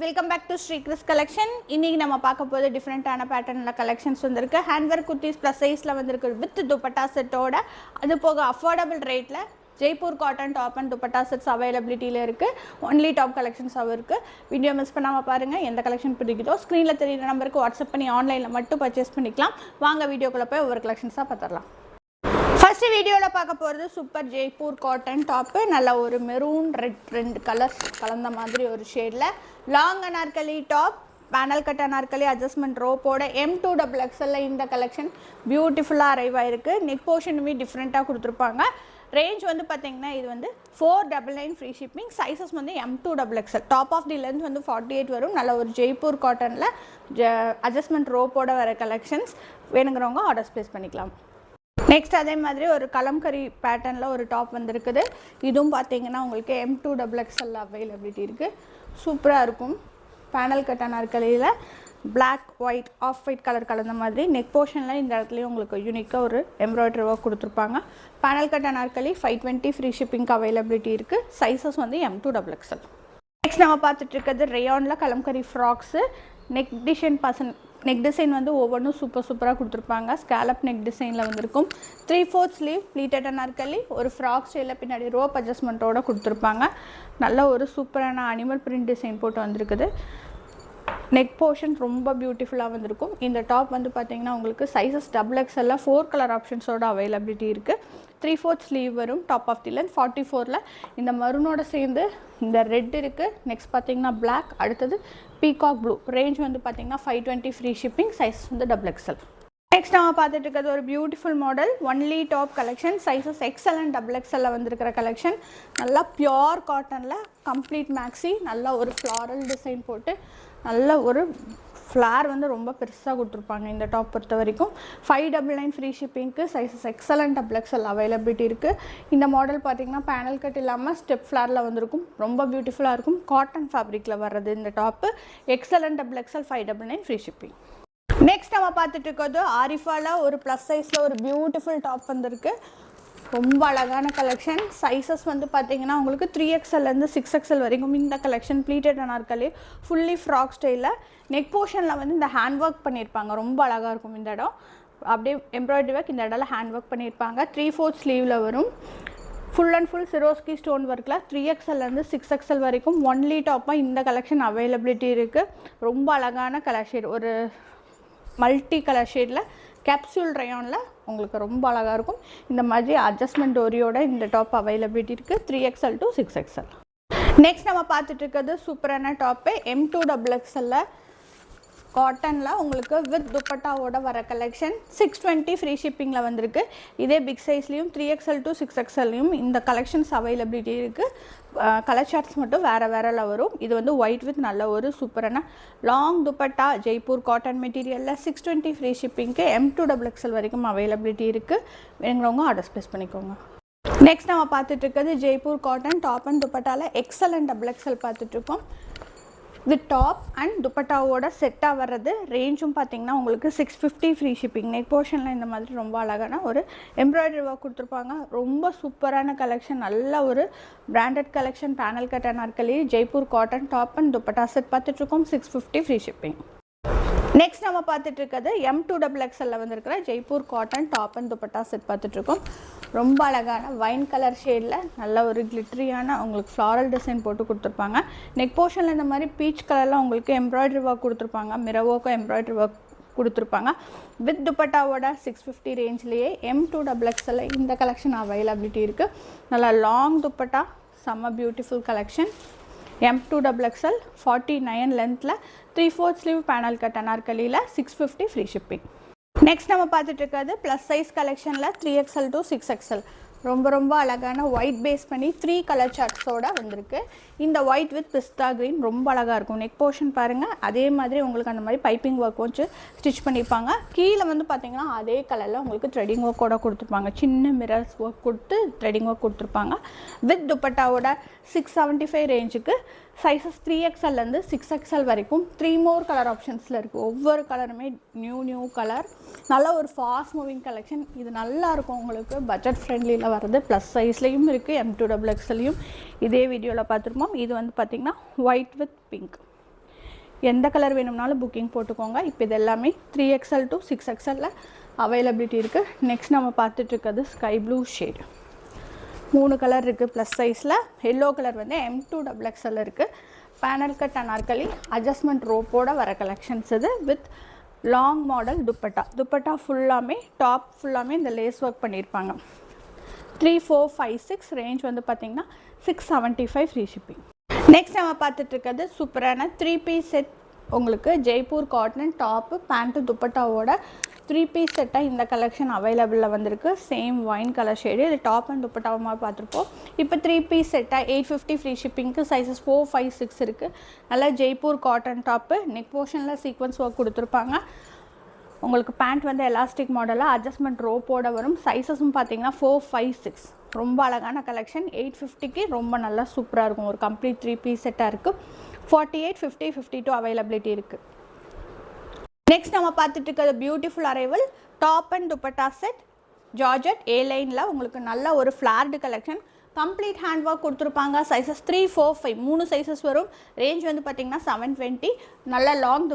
Welcome back to Sri Chris collection. இன்னைக்கு நம்ம பார்க்க போறது டிஃபரண்டான பேட்டர்ன்ல கலெக்ஷன்ஸ் வந்திருக்கு. ஹேண்ட் வர்க் குர்தீஸ் ப்ளஸ் சைஸ்ல வந்திருக்கு வித் துப்பட்டா செட்டோட. அது போக அஃபோர்டபிள் ரேட்ல Jaipur cotton top and dupatta sets அவைலபிலிட்டியில் இருக்குது. ஒன்லி டாப் கலெக்ஷன்ஸாகவும் இருக்குது. வீடியோ மிஸ் பண்ணாமல் பாருங்கள். எந்த கலெக்ஷன் பிடிக்குதோ ஸ்க்ரீனில் தெரியுற நம்பருக்கு வாட்ஸ்அப் பண்ணி ஆன்லைனில் மட்டும் பர்ச்சேஸ் பண்ணிக்கலாம். வாங்க வீடியோக்குள்ளே போய் ஒவ்வொரு கலெக்ஷன்ஸாக பார்த்துடலாம். ஃபர்ஸ்ட் வீடியோவில் பார்க்க போகிறது சூப்பர் ஜெய்ப்பூர் காட்டன் டாப்பு. நல்ல ஒரு மெரூன் ரெண்டு கலர்ஸ் கலந்த மாதிரி ஒரு ஷேடில் long Anarkali top, panel cut Anarkali adjustment ரோப்போட M2XXL இந்த கலெக்ஷன் பியூட்டிஃபுல்லாக அரைவ் ஆயிருக்கு. நெக் போர்ஷனுமே டிஃப்ரெண்ட்டாக கொடுத்துருப்பாங்க. ரேஞ்ச் வந்து பார்த்தீங்கன்னா இது வந்து 499 ஃப்ரீ ஷிப்பிங். சைஸஸ் வந்து M2XXL. Top of the length வந்து 48 வரும். நல்ல ஒரு ஜெய்ப்பூர் காட்டனில் அட்ஜஸ்ட்மெண்ட் ரோப்போட வர கலெக்ஷன்ஸ் வேணுங்கிறவங்க ஆர்டர்ஸ் ப்ளேஸ் பண்ணிக்கலாம். நெக்ஸ்ட் அதே மாதிரி ஒரு கலம்கரி பேட்டர்னில் ஒரு டாப் வந்துருக்குது. இதுவும் பார்த்தீங்கன்னா உங்களுக்கு M2XXL அவைலபிலிட்டி இருக்குது. சூப்பராக இருக்கும். பேனல் கட் அனார்கலியில் black white off white colour கலந்த மாதிரி நெக் போர்ஷனில் இந்த இடத்துலையும் உங்களுக்கு யூனிக்காக ஒரு எம்ப்ராய்டரி ஒர்க் கொடுத்துருப்பாங்க. பேனல் கட் அனார்கலி 520 ஃப்ரீ ஷிப்பிங்க்கு அவைலபிலிட்டி இருக்குது. சைஸஸ் வந்து M2XXL. நெக்ஸ்ட் நம்ம பார்த்துட்டு இருக்கிறது ரேயானில் கலம்கரி ஃப்ராக்ஸு. நெக் டிசைன் வந்து ஒவ்வொன்றும் சூப்பராக கொடுத்துருப்பாங்க. ஸ்கேலப் நெக் டிசைனில் வந்திருக்கும். 3/4 ஸ்லீவ் ப்ளீட்டட் அனார்கலி ஒரு ஃப்ராக் ஸ்டைலில் பின்னாடி ரோப் அட்ஜஸ்ட்மெண்ட்டோடு கொடுத்துருப்பாங்க. நல்ல ஒரு சூப்பரான அனிமல் பிரிண்ட் டிசைன் போட்டு வந்திருக்குது. நெக் போர்ஷன் ரொம்ப பியூட்டிஃபுல்லாக வந்திருக்கும். இந்த டாப் வந்து பார்த்தீங்கன்னா உங்களுக்கு சைஸஸ் XXL 4 கலர் ஆப்ஷன்ஸோட அவைலபிலிட்டி இருக்குது. 3/4 ஸ்லீவ் வரும். டாப் ஆஃப் தி லென்த் 44ல் இந்த மருனோட சேர்ந்து இந்த ரெட் இருக்குது. நெக்ஸ்ட் பார்த்தீங்கன்னா பிளாக், அடுத்தது பீகாக் ப்ளூ. ரேஞ்ச் வந்து பார்த்தீங்கன்னா 520 ஃப்ரீ ஷிப்பிங். சைஸ் வந்து XXL. நெக்ஸ்ட் நம்ம பார்த்துட்டு இருக்கிறது ஒரு beautiful model only top collection. Sizes XL and XXL வந்திருக்கிற கலெக்ஷன். நல்லா பியோர் காட்டனில் கம்ப்ளீட் மேக்ஸி. நல்ல ஒரு ஃப்ளாரல் டிசைன் போட்டு நல்ல ஒரு ஃப்ளார் வந்து ரொம்ப பெருசாக கொடுத்துருப்பாங்க இந்த டாப் பொறுத்த வரைக்கும். 599 ஃப்ரீ ஷிப்பிங்க்கு. Sizes XL and XXL availability இருக்குது. இந்த மாடல் பார்த்திங்கன்னா பேனல் கட் இல்லாமல் ஸ்டெப் ஃப்ளாரில் வந்திருக்கும். ரொம்ப பியூட்டிஃபுல்லாக இருக்கும். காட்டன் ஃபேப்ரிக்கில் வர்றது இந்த top. XL and XXL 599 free shipping. Next நம்ம பார்த்துட்டு இருக்கிறது ஆரிஃபாவில் ஒரு ப்ளஸ் சைஸில் ஒரு பியூட்டிஃபுல் டாப் வந்திருக்கு. ரொம்ப அழகான கலெக்ஷன். சைஸஸ் வந்து பார்த்தீங்கன்னா உங்களுக்கு 3XLலேருந்து 6XL வரைக்கும் இந்த collection. Pleated Anarkali fully frock ஸ்டைலில் நெக் போர்ஷனில் வந்து இந்த ஹேண்ட் ஒர்க் பண்ணியிருப்பாங்க. ரொம்ப அழகாக இருக்கும் இந்த இடம். அப்படியே எம்ப்ராய்டரி ஒர்க் இந்த இடத்துல ஹேண்ட் ஒர்க் பண்ணியிருப்பாங்க. 3/4 ஸ்லீவில் வரும். ஃபுல் அண்ட் ஃபுல் சிரோஸ்கி ஸ்டோன் ஒர்க்கில் 3XLலேருந்து 6XL வரைக்கும் ஒன்லி டாப்பாக இந்த கலெக்ஷன் அவைலபிலிட்டி இருக்குது. ரொம்ப அழகான கலர் ஷேட், ஒரு மல்டி கலர் ஷேடில் கேப்சூல் ரயானில் உங்களுக்கு ரொம்ப அழகாக இருக்கும். இந்த மாதிரி அட்ஜஸ்ட்மெண்ட் டோரியோட இந்த டாப் அவைலபிலிட்டி இருக்குது. 3XL to 6XL. நெக்ஸ்ட் நம்ம பார்த்துட்டு இருக்கிறது சூப்பரான டாப்பு. M2XXL காட்டனில் உங்களுக்கு வித் துப்பட்டாவோட வர கலெக்ஷன். 620 ஃப்ரீ ஷிப்பிங்கில் வந்திருக்கு. இதே பிக் சைஸ்லேயும் 3XL to 6XLலையும் இந்த கலெக்ஷன்ஸ் அவைலபிலிட்டி இருக்குது. கலர் சார்ட்ஸ் மட்டும் வேறு வரும். இது வந்து ஒயிட் வித் நல்ல ஒரு சூப்பரான லாங் துப்பட்டா ஜெய்ப்பூர் காட்டன் மெட்டீரியலில் 620 ஃப்ரீ ஷிப்பிங்க்கு M2XXL வரைக்கும் அவைலபிலிட்டி இருக்குது. வேணுங்கிறவங்க ஆர்டர்ஸ் ப்ளேஸ் பண்ணிக்கோங்க. நெக்ஸ்ட் நம்ம பார்த்துட்டு இருக்கிறது ஜெய்ப்பூர் காட்டன் டாப் அண்ட் துப்பட்டாவில் XL அண்ட் XXL பார்த்துட்ருக்கோம். வித் டாப் அண்ட் துப்பட்டாவோட செட்டாக வர்றது. ரேஞ்சும் பார்த்தீங்கன்னா உங்களுக்கு 650 ஃப்ரீ ஷிப்பிங். நெக் போர்ஷனில் இந்த மாதிரி ரொம்ப அழகான ஒரு எம்ப்ராய்டரி ஒர்க் கொடுத்துருப்பாங்க. ரொம்ப சூப்பரான கலெக்ஷன். நல்ல ஒரு branded collection. Panel cut Anarkali Jaipur cotton top and dupatta set பார்த்துட்ருக்கோம். 650 ஃப்ரீ ஷிப்பிங். நெக்ஸ்ட் நம்ம பார்த்துட்டு இருக்கிறது M2XXL வந்திருக்கிற Jaipur cotton top and dupatta set பார்த்துட்ருக்கோம். ரொம்ப அழகான வைன் கலர் ஷேடில் நல்ல ஒரு கிளிட்ரியான உங்களுக்கு ஃப்ளாரல் டிசைன் போட்டு கொடுத்துருப்பாங்க. நெக் போர்ஷனில் இந்த மாதிரி பீச் கலரில் உங்களுக்கு எம்ப்ராய்டரி ஒர்க் கொடுத்துருப்பாங்க. மிரர் ஒர்க்கும் எம்ப்ராய்டரி ஒர்க் கொடுத்துருப்பாங்க. வித் துப்பட்டாவோட 650 ரேஞ்ச்லேயே M2XXL இந்த கலெக்ஷன் அவைலபிலிட்டி இருக்குது. நல்லா லாங் துப்பட்டா, செம்ம பியூட்டிஃபுல் கலெக்ஷன். M2XXL 49 லென்த்தில் 3/4 ஸ்லீவ் பேனல் கட் அனார்கலியில் 650 ஃப்ரீ ஷிப்பிங். நெக்ஸ்ட் நம்ம பார்த்துட்டு இருக்கிறது ப்ளஸ் சைஸ் கலெக்ஷனில் 3XL to 6XL. ரொம்ப அழகான ஒயிட் பேஸ் பண்ணி 3 கலர் சார்ட்ஸோடு வந்திருக்கு. இந்த ஒயிட் வித் பிஸ்தா க்ரீன் ரொம்ப அழகாக இருக்கும். நெக் போர்ஷன் பாருங்கள். அதே மாதிரி உங்களுக்கு அந்த மாதிரி பைப்பிங் ஒர்க் வச்சு ஸ்டிச் பண்ணியிருப்பாங்க. கீழே வந்து பார்த்திங்கன்னா அதே கலரில் உங்களுக்கு த்ரெடிங் ஒர்க்கோட கொடுத்துருப்பாங்க. சின்ன மிரர்ஸ் ஒர்க் கொடுத்து த்ரெடிங் ஒர்க் கொடுத்துருப்பாங்க. வித் துப்பட்டாவோட 675 ரேஞ்சுக்கு. சைஸஸ் 3XLலேருந்து 6XL வரைக்கும் 3 more கலர் ஆப்ஷன்ஸில் இருக்குது. ஒவ்வொரு கலருமே நியூ கலர். நல்ல ஒரு ஃபாஸ்ட் மூவிங் கலெக்ஷன். இது நல்லாயிருக்கும் உங்களுக்கு. பட்ஜெட் ஃப்ரெண்ட்லியில் வர்றது. ப்ளஸ் சைஸ்லேயும் இருக்குது. M2XXLலையும் இதே வீடியோவில் பார்த்துருப்போம். இது வந்து பார்த்திங்கன்னா ஒயிட் வித் பிங்க். எந்த கலர் வேணும்னாலும் புக்கிங் போட்டுக்கோங்க. இப்போ இது எல்லாமே 3XL to 6XL அவைலபிலிட்டி இருக்குது. நெக்ஸ்ட் நம்ம பார்த்துட்ருக்கிறது ஸ்கை ப்ளூ ஷேட். 3 கலர் இருக்குது ப்ளஸ் சைஸில். எல்லோ கலர் வந்து M2XXL இருக்குது. பேனல் கட் அனார்கலி அட்ஜஸ்ட்மெண்ட் ரோப்போட வர கலெக்ஷன்ஸ் இது. வித் லாங் மாடல் துப்பட்டா ஃபுல்லாமே டாப் ஃபுல்லாமே இந்த லேஸ் ஒர்க் பண்ணியிருப்பாங்க. 3456 ரேஞ்ச் வந்து பார்த்திங்கன்னா 675 ஃப்ரீ ஷிப்பிங். நெக்ஸ்ட் நம்ம பார்த்துட்ருக்கிறது சூப்பரான 3 பீஸ் செட். உங்களுக்கு ஜெய்ப்பூர் காட்டன் டாப்பு பேண்ட்டு துப்பட்டாவோட 3 பீஸ் செட்டாக இந்த கலெக்ஷன் அவைலபிளில் வந்திருக்கு. Same wine colour shade. இது டாப் அண்ட் துப்பட்டாவமாக பார்த்துருப்போம். இப்போ 3 பீஸ் செட்டாக 850 ஃப்ரீ ஷிப்பிங்க்கு. சைஸஸ் 4, 5, 6 இருக்குது. நல்லா ஜெய்ப்பூர் காட்டன் டாப்பு நெக் போர்ஷனில் சீக்வன்ஸ் ஒர்க் கொடுத்துருப்பாங்க. உங்களுக்கு பேண்ட் வந்து எலாஸ்டிக் மாடலாக அட்ஜஸ்ட்மெண்ட் ரோப்போட வரும். சைஸஸும் பார்த்தீங்கன்னா 4, 5, 6. ரொம்ப அழகான கலெக்ஷன். 850க்கு ரொம்ப நல்லா சூப்பராக இருக்கும். ஒரு கம்ப்ளீட் 3 பீஸ் செட்டாக இருக்குது. 48, 50, 52 அவைலபிலிட்டி இருக்குது. நெக்ஸ்ட் நம்ம பார்த்துட்டு இருக்கிறது beautiful arrival top and dupatta set georgette ஏ லைனில். உங்களுக்கு நல்ல ஒரு flared collection. Complete hand work கொடுத்துருப்பாங்க. சைஸஸ் 3, 4, 5 3 சைஸஸ் வரும். ரேஞ்ச் வந்து பார்த்திங்கன்னா 720. நல்ல லாங்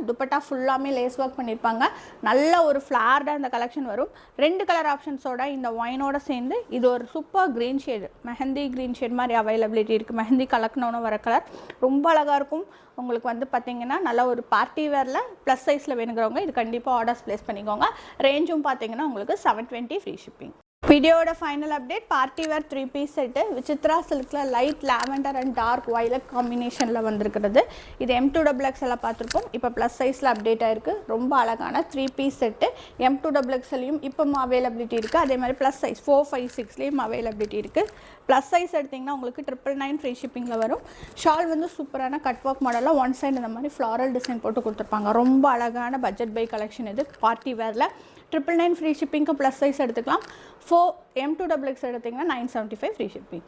துப்பட்டா ஃபுல்லாமே லேஸ் ஒர்க் பண்ணியிருப்பாங்க. நல்ல ஒரு ஃப்ளார்டாக இந்த கலெக்ஷன் வரும். 2 கலர் ஆப்ஷன்ஸோட இந்த ஒயினோட சேர்ந்து இது ஒரு super green shade, mehndi green shade மாதிரி அவைலபிலிட்டி இருக்குது. மெஹந்தி கலக்கணுன்னு வர கலர் ரொம்ப அழகாக இருக்கும். உங்களுக்கு வந்து பார்த்திங்கன்னா நல்ல ஒரு பார்ட்டி வேரில் ப்ளஸ் சைஸில் வேணுங்கிறவங்க இது கண்டிப்பாக ஆர்டர்ஸ் ப்ளேஸ் பண்ணிக்கோங்க. ரேஞ்சும் பார்த்திங்கன்னா உங்களுக்கு 720 ஃப்ரீ ஷிப்பிங். வீடியோட final update party wear 3 piece set Vichitra சில்கில் light lavender and dark violet காம்பினேஷனில் வந்திருக்கிறது. இது M2XXL பார்த்துருப்போம். இப்போ ப்ளஸ் சைஸில் அப்டேட் ஆகிருக்கு. ரொம்ப அழகான 3 பீஸ் செட்டு. M2XXLையும் இப்போ அவைலபிலிட்டி இருக்குது. அதே மாதிரி ப்ளஸ் சைஸ் 4, 5, 6லேயும் அவைலபிலிட்டி இருக்குது. ப்ளஸ் சைஸ் எடுத்திங்கன்னா உங்களுக்கு 999 ஃப்ரீ ஷிப்பிங்கில் வரும். ஷால் வந்து சூப்பரான கட் ஒர்க் மாடலாக ஒன் சைடு இந்த மாதிரி ஃப்ளாரல் டிசைன் போட்டு கொடுத்துருப்பாங்க. ரொம்ப அழகான பட்ஜெட் பை கலெக்ஷன் இது. பார்ட்டி வேரில் 999 ஃப்ரீ ஷிப்பிங்க்கு ப்ளஸ் சைஸ் எடுத்துக்கலாம். 4 M2XXL எடுத்திங்கன்னா 975 ஃப்ரீ ஷிப்பிங்.